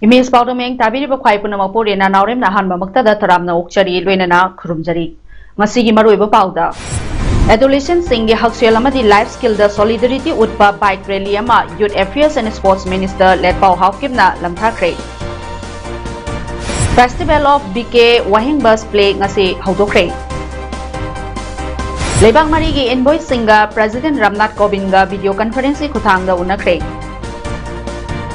Imis PAODAM tabiri ba khwai punama porena naurem na hanba maktada taramna okchari loinana khurumjari ngasigi maruiba pauda adolescent singi haksel amadi life skill da solidarity utpa bike rally ama youth affairs and sports minister let pau hawkimna lamthakre festival of BK wahing bus play ngasi hawdokre lebang mari gi invoice singa president Ramnath Kovind ga video conference khuthangda unakre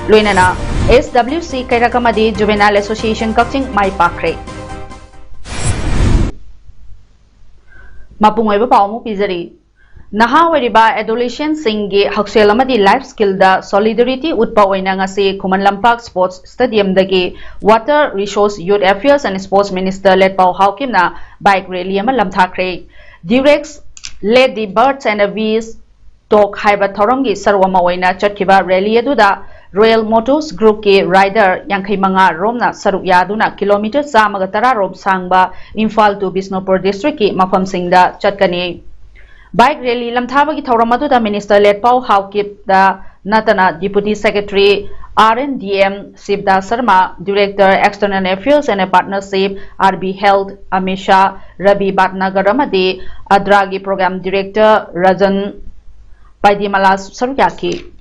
loinana SWC Kairakamadi Juvenile Association Kakching Mai Pakre Mapungoi ba paumu pizari Naha weriba adolescent singi haksel amadi life skill da solidarity utpa oina ngasi Khuman Lampak Sports Stadium dagi Water Resource Youth Affairs and Sports Minister let pau hawkimna bike rally ama lamthakre Durex led the birds and the bees talk haiba thorongi sarwama oina chatkiba rally aduda Royal Motors Group ke rider Yankai Manga Romna Saruk Yaduna kilometer Samagatara Rom Sangba Imphal to Bisnopur District ki Mafam Singda Chatkani Bike rally Lamthabagi Tauramadu da Minister Let Pau Hawkip da Natana Deputy Secretary RNDM Sibda Sarma Director External Affairs and Partnership RB Health Amisha Rabi Batnagaramadi Adragi Program Director Rajan Paidimalas Sarukyaki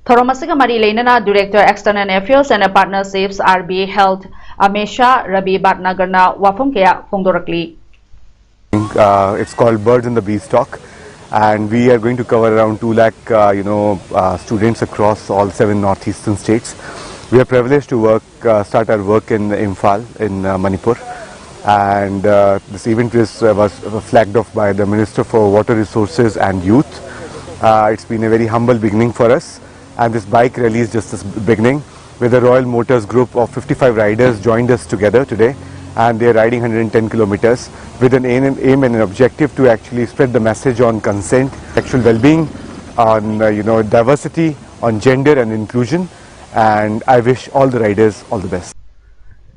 Thoramasiga Mari Lenana, Director External Affairs and Partnerships RB Health Amesha Rabi Batnagarna Wafumkea Fongdorakli. It's called Birds and the Beestalk, and we are going to cover around 2 lakh students across all 7 northeastern states. We are privileged to start our work in Imphal in Manipur, and this event was flagged off by the Minister for Water Resources and Youth. It's been a very humble beginning for us. And this bike rally is just this beginning, where the Royal Motors group of 55 riders joined us together today, and they are riding 110 kilometers with an aim and an objective to actually spread the message on consent, sexual well-being, on diversity, on gender and inclusion. And I wish all the riders all the best.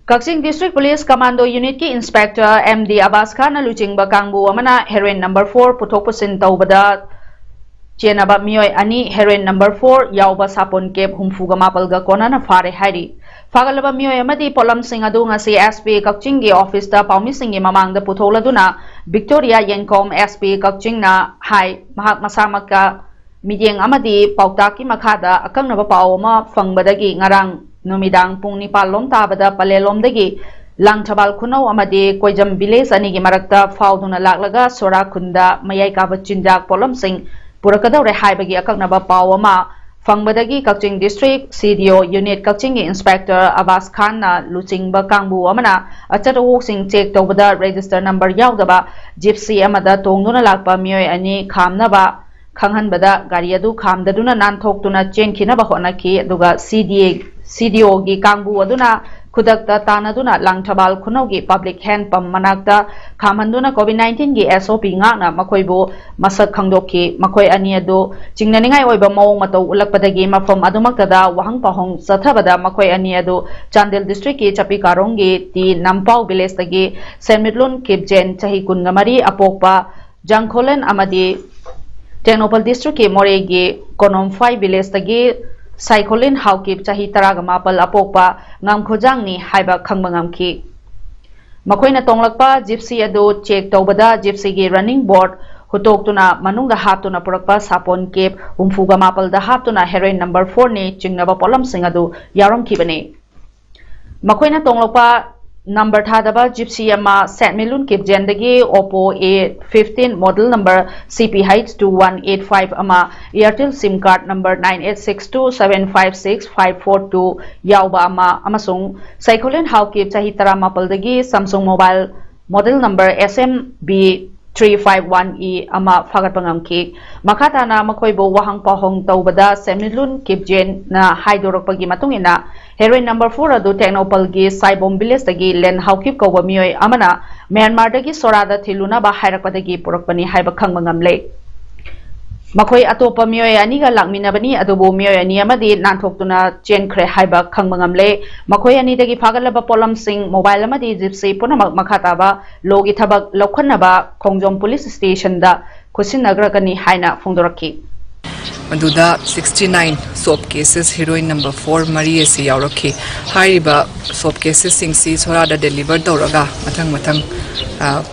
Kakching District Police Commando Unit ki Inspector MD Abbas Khan Luchingba Kangbu Amana heroin number 4 puthok pusin tawbada Chenaba Mioi Ani heroin number 4 Yauba Sapon Cape Humfuga Mapalga Konana Fare Hari Fagalaba Mioi Amadi Polam Singadu ngasi SP Kakchingi Office da Paumi Singi Mamang da Putola Duna Victoria Yenkom SP Kakching na Hai Mahak Masamaka Midyeng Amadi Pautaki Makada Akang na Paoma Fangbadagi Ngarang Numidang Pung Nipalom Tabada Palelom Dagi Lang Tabal Kuno Amadi Koijam Village Anigi Marakta Fauduna Laklaga Sora Kunda Mayai Kabachindak Polam Sing Purakadaw Rehaibagi Akaknaba Pawama Fangbadagi Kakching District CDO Unit Kakching Inspector Abbas Khan na Luchingba Kangbu Amana Achatu Sing check tobada register number Yaudaba Gypsy Amada Tongduna Lakpa Mioi Ani Khamnaba Kanghanbada Gariadu Khamdaduna Nantoktuna Chenkinaba Honaki Duga CDO gi Kangbu Aduna Kudakta Tanaduna Langtabal Kunogi Public Hand Pam Manakta Kamanduna COVID-19 gi SOP ngakna makoibo masak khangdoki makoi aniado chingnaningai oiba mawong mato ulakpadagi mafam adumaktada wahang pahong sathabada makoi aniado Chandel District ki Chapi Karongi ti Nampau Village tagi Senmitlun Kipjen chahi kungamari apokpa Jangkholen amadi Tenopal District ki Moregi Konomfai Village tagi Cyclin Haukip chahi taraga mapal apokpa ngam khojang ni haiba khangmangam ki makoina tonglakpa gypsy ado check tobada gypsy gi running board hutoktuna manungda haptuna purakpa sapon cape umfuga mapal da haptuna heroin number 4 ni chingnaba polam singadu yarom kibani makoina tonglakpa number thadaba gypsy ama Setmilun Kipjendagi Oppo A15 model number CPH2185 ama Airtel SIM card number 9862756542 yauba ama amasung Cyclin Haukip chahi tara mapaldagi Samsung mobile model number SMB 351E ama fagat pangamki makata na makoibo wahang pahong taubada semilun kipjen na haidorok pagi matungina heroin number 4 adu Technopal gi Saibom village tagi len haukip ko mioi amana Myanmar dagi sorada thiluna ba hairakpadagi purakpani haiba khangmangamle Makoi atopa mioi ani ga lakminabani adubo mioi ani amadi nanthokuna chen khre haiba khangmangamle makoi ani dagi fagalaba polam sing mobile amadi gypsy punamak makhataba logi thabak lokhanaba khongjom police station da khusinnagra kani haina phongdoraki Maduda 69 soap cases heroin number 4 Marie si yaurokhi hariba soap cases sing si sorada deliver doraga mathang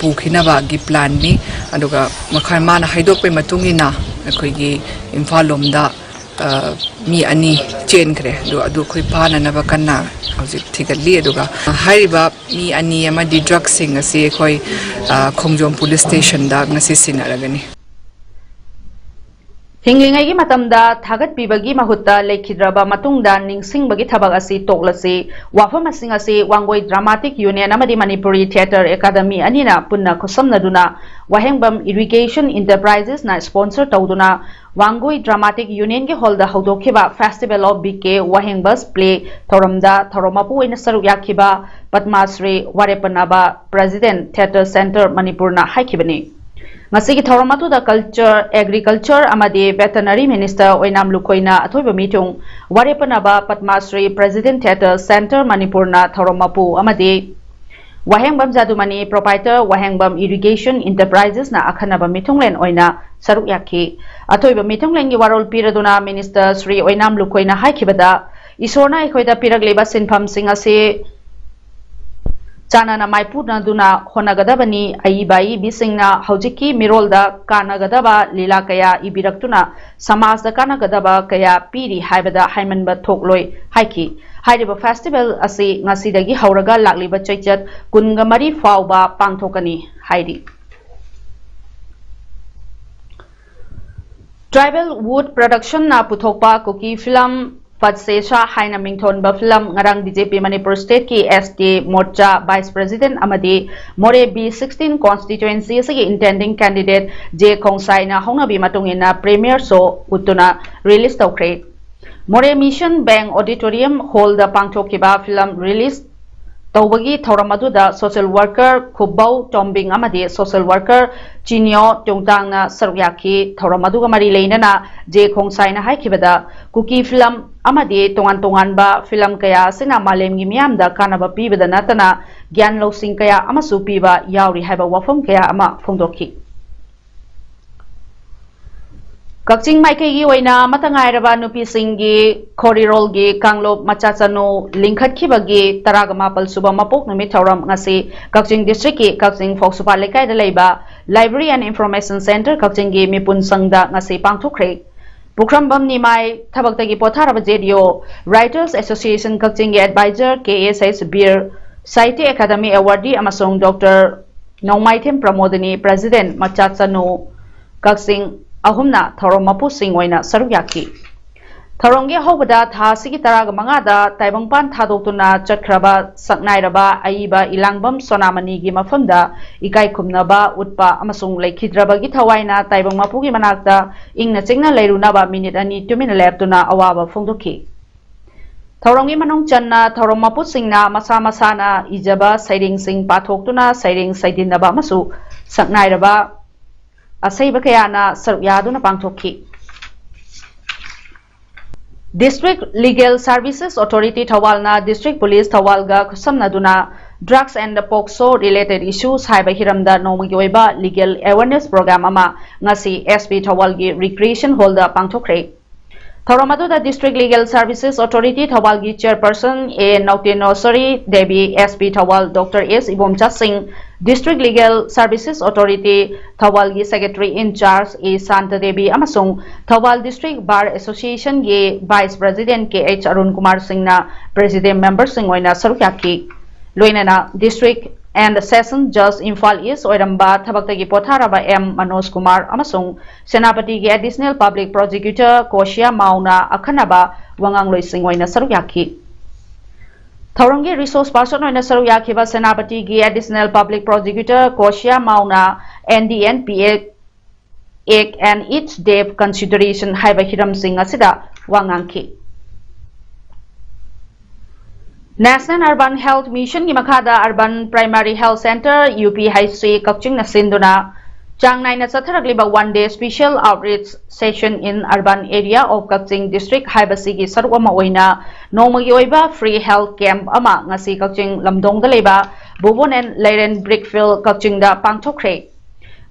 pukhinaba gi plan ni aduga makharmana haidok pe matungina akoigi imphal lomda mi ani chen kre adu khoi pana naba kanna hojik thigali aduga hariba mi ani ama di drug sing ase khoi khongjom police station da ngasi sinaragani Hinglingai gi matamda thagat pibagi mahutta lekhidraba matungda ningsingbagi thabak asi toklasi wafam asing asi wangoi dramatic union amadi Manipuri theater academy anina punna khosamnaduna wahengbam irrigation enterprises na sponsor tawduna wangoi dramatic union gi holda hodokhiba festival of bk wahengbas play thoramda thoromapu ina saru yakhiba Padmasri Warepanaba president theater center Manipurna haikibani Masigi Thoramatu da culture, agriculture, amadi veterinary minister Oinam Lukoina, Atoiba Mitung, Warepanaba Padmasri President Theatre Center Manipurna Thoromapu, amadi Wahengbam Zadumani, proprietor Wahengbam Irrigation Enterprises na Akhanaba Mitunglen Oina, Saruk Yaki, Atoiba Mitunglengi Warol Piraduna Minister Sri Oinam Lukoina Haikibada, Isorna Ikoida Piragleba Sinpam Singase. Chana na maipuna duna honagadabani aibai bisingna haujiki mirolda kanagadaba lila kaya ibiraktuna samajda kanagadaba kaya piri haibada haimanba thokloi haiki hairiba festival asi ngasidagi hauraga lakliba chaichat kunga mari fauba pangthokani hairi Tribal wood production na puthokpa kuki film Patsesha Haina Mingthon Baflam Ngarang BJP Manipur State ki ST Morcha Vice President Amadi More B16 constituency sagi intending candidate J Khongsai na hongna bi matungina premier show utuna release tawkre More Mission Bank Auditorium Hall da pangthokiba film release Tawbagi Thoramadu social worker Kubau Tombing Amadi social worker Chinyo Tungtang na Saryaki Thoramadu Mari Leinana J Khongsai na haikibada Kuki film Amadi tongan ba film kaya sina malem gi miyamda kanaba pibada natana gyan losing kaya amasu piba yauri haiba wafam kaya ama phongdokhi Kakching Maikei gi oina matangai raba nupi singi korirol gi kanglop machachano lingkhat khibagi taragama palsuba mapok numi thauram ngasi Kakching district ki Kakching Phoksupa lekai da leiba Library and Information Center Kakching gi mipun sangda ngasi pangthokre Bukrambam Nimai Tabaktagi Potharaba JDO Writers Association Kakching Advisor KSS Beer Saite Academy Awardee Amasong Dr. Nongmaithem Pramodani President Machatsano Kakching Ahumna Thoromapu Sing Oina Sarukyaki Tharongge Hobada Tha Sigi Taraga Mangada Taibangpan Thadotuna Chakraba Saknairaba Aiba Ilangbam Sonamani gi mafamda Ikai Kumnaba Utpa Amasung Lekhidraba gi Thawaina Taibang Mapugi Manakta Ingna Chingna Leirunaba Minute Ani Tumina Leptuna Awaba Phongdoki Tharongi Manong Channa Thoromapu Singna Masa Masana Ijaba Sairing Sing Pathoktuna Sairing Saidinaba Masu Saknairaba Asaiba Kayana Saryaduna Pangthoki District Legal Services Authority Thawalna District Police Thawalga Khusamnaduna Drugs and POCSO related issues haiba hiramda nomagi oiba legal awareness program ama ngasi SP Thawalgi Recreation Hall da pangthokre Thoramadu the District Legal Services Authority Thawalgi Chairperson A Nautinosari Devi SP Thawal Dr. S. Ibomcha Singh District Legal Services Authority Thawalgi Secretary in Charge A. Santa Devi Amasung Thawal District Bar Association Ge Vice President K.H. Arun Kumar Singh na President Member Singh Oina Sarukyaki Loinana District and Session Judge Imphal East Oiramba Thabaktagi Potharaba M. Manoj Kumar Amasung Senapati Ge Additional Public Prosecutor Koshia Mauna Akhanaba Wangang Loi Singh Oina Sarukyaki Thaurangi resource person oina saru yakiba senapati gi additional public prosecutor Koshia Mauna NDNPA Act and its depth consideration haiba hiram sing asida wangangki. National Urban Health Mission ki makhada Urban Primary Health Center UPHC Kakching na sinduna Changnai na satharagliba one-day special outreach session in urban area of Kakching District haibasigi sarwa maoina nongmagi oiba free health camp ama ngasi Kakching lamdong da leba Bubon and Laren Brickfield Kakching da pangthokre.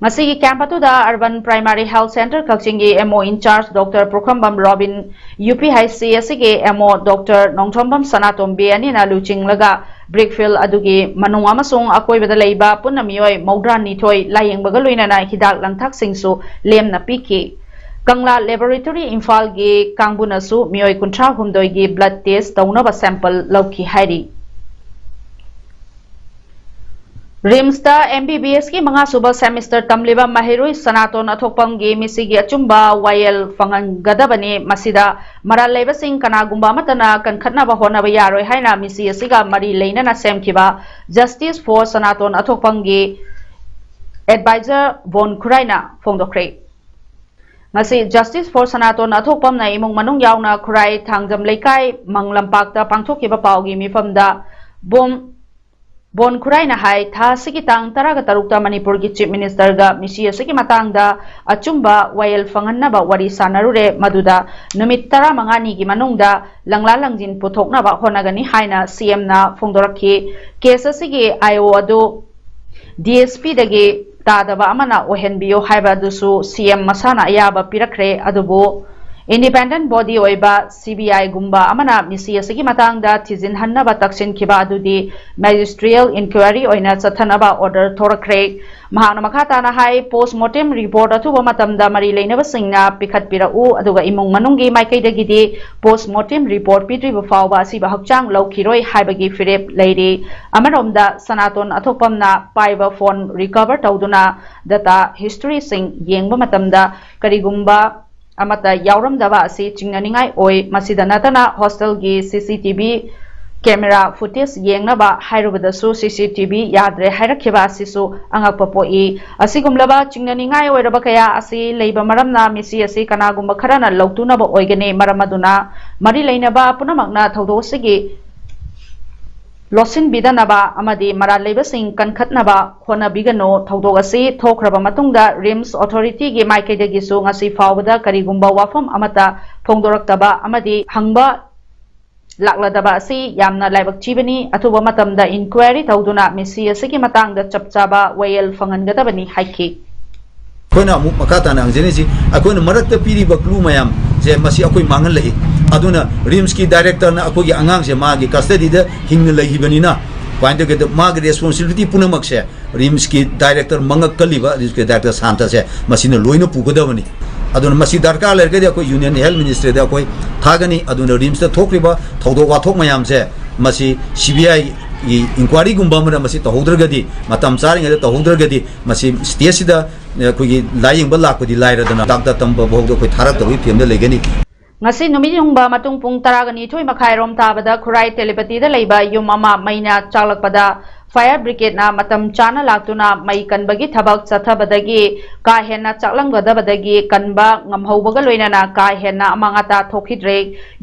Ngasi camp atu da Urban Primary Health Center Kakching gi MO in charge Dr. Prokhambam Robin UPHC asigi MO Dr. Nongthombam Sanatom be ani na luching laga Brickfield adugi manung amasung akoi bada leiba punna miyoi maudran nithoi layeng baga loinana hidak langthak singsu lem na piki Kangla Laboratory Imphal gi kangbuna su miyoi kuntra humdoi gi blood test tauna ba sample lauki hairi Rimsta MBBS ki mga suba semester tamliba mahirui sanaton athokpam gi misigi achumba YL fangan gadabani masida maral leba sing kanagumba matana kankhatna ba hona ba yaroi haina misi asiga mari leina na semkiba Justice for Sanaton athokpam gi advisor Von Kuraina phongdokre ngasi Justice for Sanaton athokpam na imong manung yauna Kurai thangjam leikai manglampakta pangthokiba pawgi mifamda Bon Kurai na hai tha sikitang taraga tarukta Manipur ki Chief Minister ga misi asiki matangda achumba YL fanganna ba wari sanarure maduda numit tara mangani gi manungda langla langjin puthokna ba honagani haina CM na phongdorakhi case asigi IO adu DSP dagi tadaba amana ohenbiyo haiba dusu CM masana ayaba pirakre adubo Independent body oiba CBI gumba amana misi asigi matangda thizin hannaba taksin kiba adudi magisterial inquiry oina chathanaba order thorakre mahana makhata na hai postmortem report athuba matamda mari leinaba singna pikhat pirau aduga imung manunggi maikaidagidi postmortem report pitri bafawba siba hakchang laukhiroi haibagi firep leiri amaromda Sanaton athokpamna paiba phone recover tawduna data history sing yengba matamda karigumba amata yauram daba asi chingnaningai oi masida natana hostel gi CCTV camera footage yengna ba hairubada su CCTV yadre hairakhiba asisu angakpa poi asigumlaba chingnaningai oiraba kaya asi leiba maramna misi asi kanagumba kharana lautuna ba oigane maramaduna mari leinaba punamakna thodosigi Losin bidanaba amadi maral leiba sing kankhatnaba khona bigano thodog asi thokraba matungda RIMS authority gi maikaidagi su ngasi fawbada karigumba wafam amata phongdoraktaba amadi hangba lakladaba asi yamna laibak chibani athuba matamda inquiry tawduna misi asigi matangda chapchaba YL fangangadabani haiki koina mu makata na angenesi akoina marakta piri baklu mayam je masi akoi mangal lei aduna RIMS ki director na akoi angang je magi custody da hingna lei hibanina painte ke magi responsibility punamak se RIMS ki director mangak kaliba RIMS ki director santa se masina loina pugodabani aduna masi darkar lerge de akoi union health ministry da akoi thagani aduna RIMS da thokriba thodo wathok mayam se masi CBI inquiry gumba mara masi tahodragadi matam charing da tahodragadi masi state sida kogi laying ba lakodi laira dana doctor tamba bhogdo koi tharak tawi pemda legani ngasi numiyungba matung pung taragani thoi makhairom tabada Khurai telepathy da leiba yumama maina chalakpada fire brigade na matam chana laktuna mai kanbagi thabak chathabadagi ka henna chaklanggadabadagi kanba ngamhaubaga loinana ka henna amangata thokhidre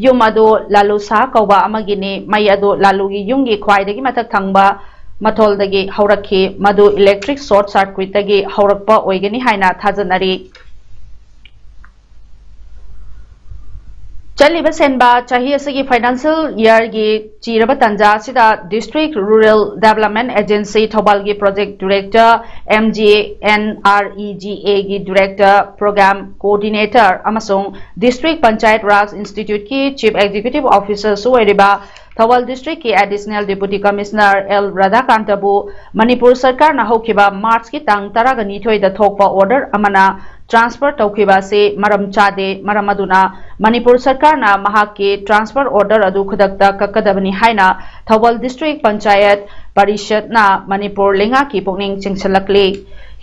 yumadu lalu sa kauba amagini mai adu lalugi yungi khwaidagi matak thangba matholdagi haurakhi madu electric short circuit dagi haurakpa oigani haina thajanari Chaliba senba chahi asigi financial year gi chiraba tanja sida district rural development agency Thobal gi project director MGNREGA gi director program coordinator amasung district panchayat raj institute ki chief executive officer suweriba Thobal district ki additional deputy commissioner L Radhakantabu Manipur sarkar na hokiba march ki tang taraga nithoi da thokpa order amana transfer taukiba se maram chade maramaduna Manipur sarkar na mahaki transfer order adu khudakta kakadabani haina Thobal district panchayat parishad na Manipur lenga ki pokning chingsalakli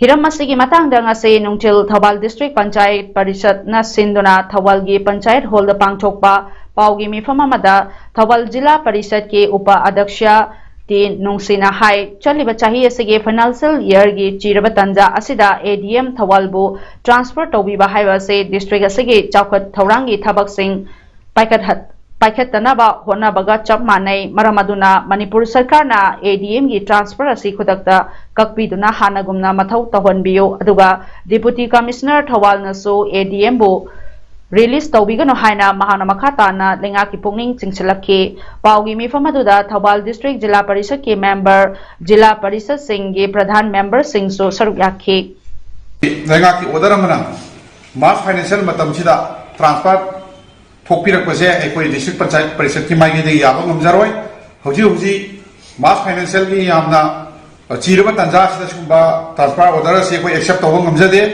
hiram masigi matangda ngase nungtil Thobal district panchayat parishad na sindona Thobal gi panchayat hall da pangthokpa पाउगी मिफम अमदा Thoubal जिला परिषद के उप अध्यक्ष T नुंगसिना high चलिबा चाही असिगे financial year गी चिरबा तंजा असिदा ADM थौबलबु transfer तौबीबा हाइबसे district असिगे चौखट थौरांगी थबकसिंग पाइखतनबा होनबगा चप मानै मरमदुना मणिपुर सरकारना एडीएम गी ट्रांसफर असि खुदकता ककपीदुना हानगुमना मथौ तहनबियो अदुगा डिप्यूटी कमिश्नर थौवालनसु एडीएम बु रिलीज तौबीगनो हाइना महाना मखाताना लेंगा की पुंगनिंग चिंगसलखी पाउगी मिफम अदुदा थौबाल डिस्ट्रिक्ट जिला परिषद के मेंबर जिला परिषद सिंह के प्रधान मेंबर सिंह सो सरुक याखी लेंगा की ऑर्डर अमना मास फाइनेंशियल मतमसिदा ट्रांसफर थोपीरकपसे अखोई डिस्ट्रिक्ट पंचायत परिषद की माइगेदे याबा ngमजरोय हौजी हौजी मास फाइनेंशियल की यामना चीरबा तंजा सिदा ट्रांसफर ऑर्डर से अखोई एक्सेप्ट तौबा ngमजदे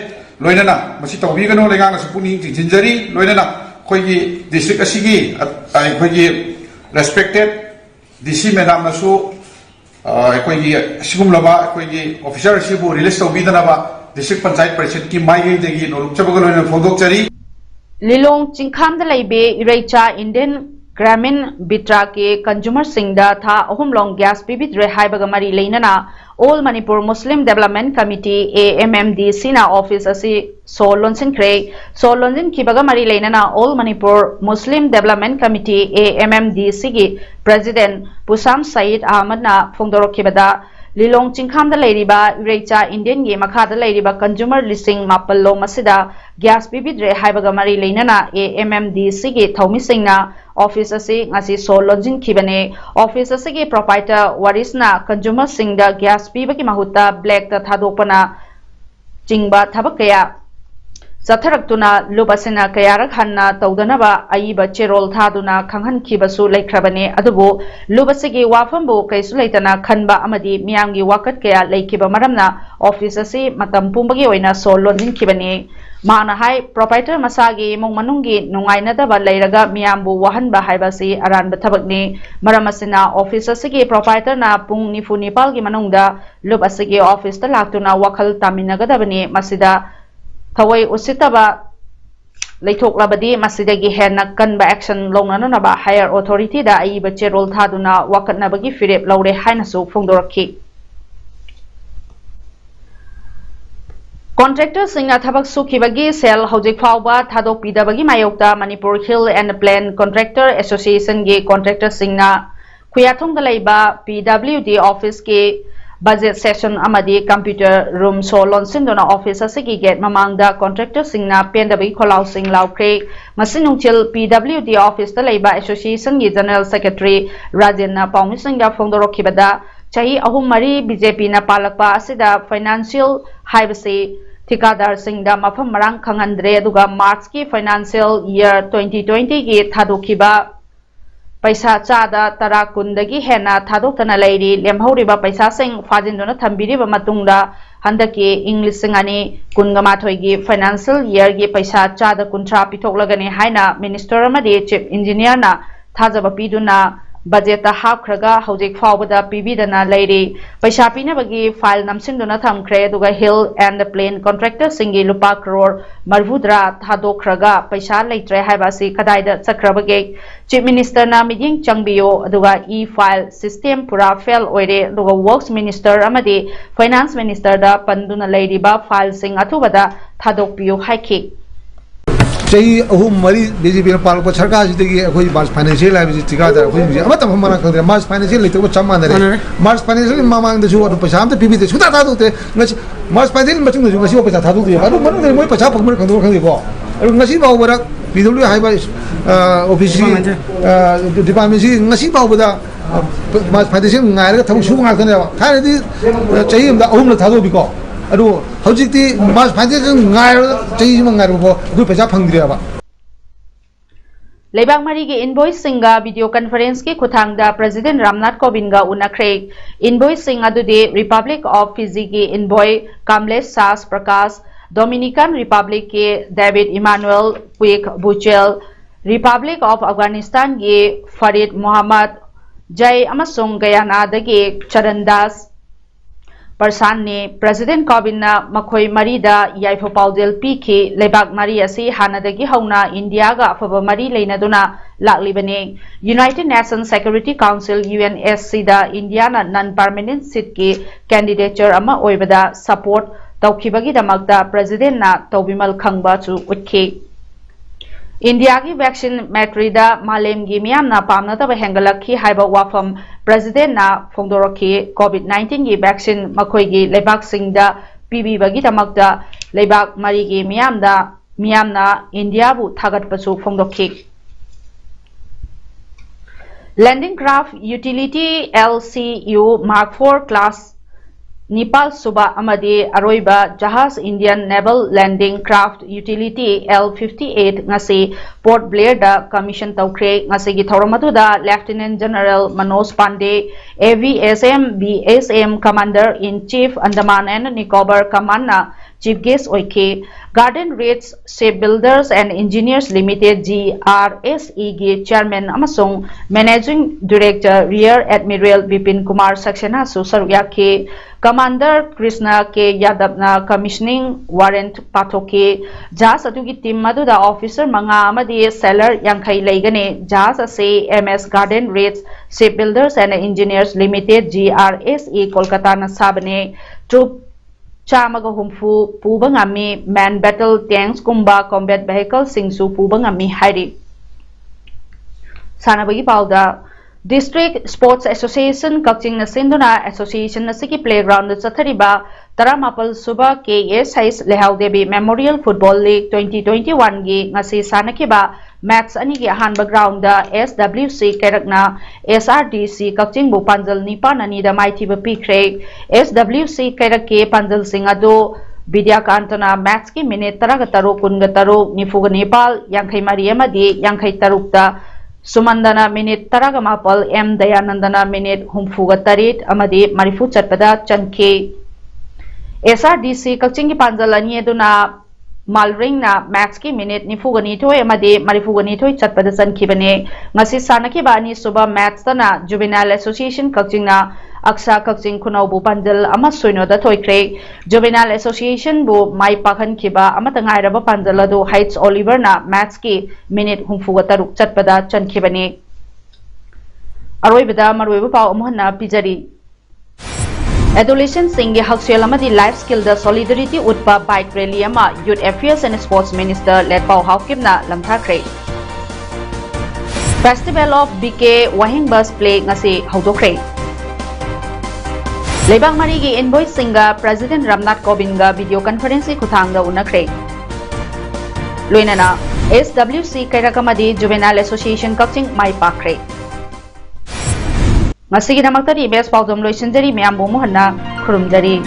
लोइनना मसी तौबीगनो लेंगांग सुपुनी जिंजरी लोइनना अखोई डिस्ट्रिक्ट असिगी अखोई रेस्पेक्टेड डीसी मैडम नसु अखोई सिगुमलबा अखोई ऑफिसर सिबु रिलीज तौबीदनबा डिस्ट्रिक्ट पंचायत परिषद की माइगेदेगी नोरुकचबगा लोइना फोंदोकचरी लिलोंग चिंखाम लेबे इरेचा इंडियन ग्रामीण बिट्रा के कंज्यूमर सिंह था अहुमलोंग गैस पीबिद्रे हाइबगा मरी लेनना ऑल मणिपुर मुस्लिम डेवलपमेंट कमिटी AMMDC ना ऑफिस असी सो लोंजिन खिबगा मरी लेनना ऑल मणिपुर मुस्लिम डेवलपमेंट कमिटी AMMDC की प्रेसिडेंट पुसाम सईद अहमद ना फोंदोरखिबदा लिलोंग चिंखाम लेरिबा इरेचा इंडियन गे मखादा लेरिबा कंज्यूमर लिसिंग मापल्लो मसिदा गैस पीबिद्रे हाइबगा मरी लेनना AMMDC के थौमी सिंगना ऑफिस असी ngasi सो लोंजिन खिबने ऑफिस असी के प्रोपाइटर वारिसना कंज्यूमर सिंगदा गैस पीबगी महुत्ता ब्लैक ता थादोपना चिंगबा थबक कया चथरक्तुना लुबसिना कयारक हन्ना तौदनबा अईबा चेरोल थादुना खंगहन खिबसु लेख्रबने अदुबो लुबसिगी वाफमबो कैसु लेतना खनबा अमदी मियांगी वाकत कया लेखिबा मरमना ऑफिस असी मतम पुंबगी ओइना सो लोंजिन खिबने माना हाई प्रोपाइटर मसागी मुंग मनुंगी नुंगाइनदबा लेरगा मियांबु वहनबा हाइबासी अरानबा थबकने मरम असिना ऑफिस असिगी प्रोपाइटर ना पुंग निफु निपाल की मनुंगदा लुब असिगी ऑफिस ता लाक्तुना वखल तामिनगदबने मसिदा थवई उसितबा लेथोक्लबदी मसिदगी हेना कनबा एक्शन लौननबा हायर अथॉरिटी दा अईबा चेरोल थादुना वाकतनबगी फिरेप लौरे हाइनसु फोंदोरखी कॉन्ट्रैक्टर सिंह थबक सुखिबगी सेल हौजिक फाउबा थादोकपीदबगी मायोक्ता Manipur hill and plain contractor association के कॉन्ट्रैक्टर सिंह खुयाथोंग लेबा PWD ऑफिस के बजेट सेशन अमदी कंप्यूटर रूम सो लोंसिंदोना ऑफिस असिगी गेट ममांगदा कॉन्ट्रैक्टर सिंह पेंदबगी खोलाउ सिंह लाउख्रे मसिनुचिल PWD ऑफिस ता लेबा एसोसिएशन की जनरल सेक्रेटरी राजेंद्र पाउमी सिंह फोंदोरखिबदा चाही अहुम मरी बीजेपी ना पालकपा असिदा फाइनेंशियल हाइबसे ठिकादार सिंह मफम मरांग खंगंद्रे अदुगा मार्च की फाइनेंशियल ईयर 2020 की थादोखिबा पैसा चादा तरा कुंदगी हेना थादोक्तना लेरी लेमहौरिबा पैसा सिंह फाजिंदोना थंबिरिबा मतुंगदा हंदकी इंग्लिश सिंगानी कुंगमाथोई की फाइनेंशियल ईयर की पैसा चादा कुंट्रा पिथोकलगने हाइना मिनिस्टर अमदी चीफ इंजीनियर ना थाजबा पीदुना बजेट हापख्रगा हौजिक फाउबदा पीबीदना लेरी पैसा पीनबगी फाइल नमसिंदुना थमख्रे दुगा हिल एंड प्लेन कॉन्ट्रैक्टर सिंगी लुपा करोड़ मरभुद्रा थादोख्रगा पैसा लेत्रे हाइबासी कदाइदा चक्रबगे चीफ मिनिस्टर ना मीटिंग चंगबियो अदुगा ई फाइल सिस्टम पूरा फेल ओइरे दुगा वर्क्स मिनिस्टर अमदी फाइनेंस मिनिस्टर दा पंदुना लेरिबा फाइल सिंग अथुबदा थादोकपियो हाइखी चही अहुम मरी बीजेपी पालक सरकार अखोई मार्च फाइनेंशियल है ठिकादार अखोई मना खंदे मार्च फाइनेंशियल लेते चप मानरे मार्च फाइनेंशियल मामांगदसु पैसा अमत पीबीदे सुता थादोते मार्च फाइनेंशियल मचिंगदसु ngasi पैसा थादोते अदु मनुंग मोय पैसा फंगमर खंदो खंदेको अदु ngasi बावबरा PW हाइबा ऑफिस डिपार्टमेंट सी ngasi बावबदा मार्च फाइनेंशियल ngairga थबु सुबु ngakane थारदि चही अमदा अहुम थादोबिको अदु हौजिकति मार्च फाइनेंशियल ngair चही मंगारबो दु पैसा फंगद्रियाबा लेबांग मरी के इनवॉइस सिंगा वीडियो कॉन्फ्रेंस के खुथांगदा प्रेसिडेंट रामनाथ कोविंद गा उनखरे इनवॉइस सिंग अदुदे रिपब्लिक ऑफ फिजी के इनवॉय कामलेश सास प्रकाश डोमिनिकन रिपब्लिक के डेविड इमानुएल पुइक बुचेल रिपब्लिक ऑफ अफगानिस्तान के फरीद मोहम्मद जय अमसुंग गयाना दगे Charandas Parsanni President Kobinna Makhoi Marida Yaifo Paudel Piki Lebak Mari Asi Hanadagi Hauna India ga Afaba Mari Leinaduna Laklibane United Nations Security Council UNSC da Indiana non-permanent seat ki candidature ama oibada support Taukibagi damakta President na Taubimal Khangba chu utki India ki vaccine matrida malem gi miyam na pamna ta hengalakhi haiba wafam President na Fongdoraki COVID-19 gi vaccine makhoi gi lebak singda PB bagi damakta lebak mari gi miyam na India bu thagat pasu Fongdokhi Landing Craft Utility LCU Mark 4 Class Nepal Suba Amadi Aroiba Jahaz Indian Naval Landing Craft Utility L58 ngasi Port Blair da commission tawkre ngasi gi thoramatu da Lieutenant General Manoj Pandey AVSM BSM Commander in Chief Andaman and Nicobar Command na Chief Guest oike Garden Rates Shipbuilders and Engineers Limited GRSE gi Chairman amasung Managing Director Rear Admiral Bipin Kumar Saxena su saruyake Commander Krishna K. Yadavna Commissioning Warrant Patoke Jahaz atugi team maduda officer manga amadi seller yankai leigane Jahaz ase MS Garden Rates Shipbuilders and Engineers Limited GRSE Kolkata na sabane troop Chamaga humfu pubangami man battle tanks kumba combat vehicles singsu pubangami hairi Sanabagi pauda District Sports Association Kakching na Sinduna Association na Siki Playground na Sathariba Taramapal Suba KSIS Lehaw Devi Memorial Football League 2021 gi ngasi sanakiba match ani gi ahanba ground da SWC Kerakna SRDC Kakching bu Panjal Nipan ani da maithiba pikre SWC Kerake Panjal Singado Vidyakantana match ki minute taraga taruk kunga taruk nifuga Nepal yankai Mariama di yankai tarukta Sumandana minute taraga mapal M Dayanandana minute humfuga tarit amadi marifu chatpada chanke SRDC Kakchingi Panjalani eduna Malring na match ki minute nifuga nitoy amadi marifuga nitoy chatpada chankibane ngasi sanaki bani suba match tana Juvenile Association Kakching na Aksa Kakching Kunau bu Panjal ama soino da toykre Juvenile Association bu mai pakhan kiba ama tangai raba Panjal adu Heights Oliver na match ki minute humfuga taruk chatpada chankibane Aroibada maroiba pau amuhanna pijari Adolescent Singh Haksel amadi life skill da solidarity utpa bike rally ama Youth Affairs and Sports Minister led pau haukimna lamthakre Festival of BK Wahing Bus Play ngasi haudokre Lebang Mari gi invoice singa President Ramnath Kovind ga video conference kuthang da unakre Loinana SWC Kairakamadi Juvenile Association Kakching mai pakre Masigi namak tadi best paudam loisenjari meambu muhanna khurumjari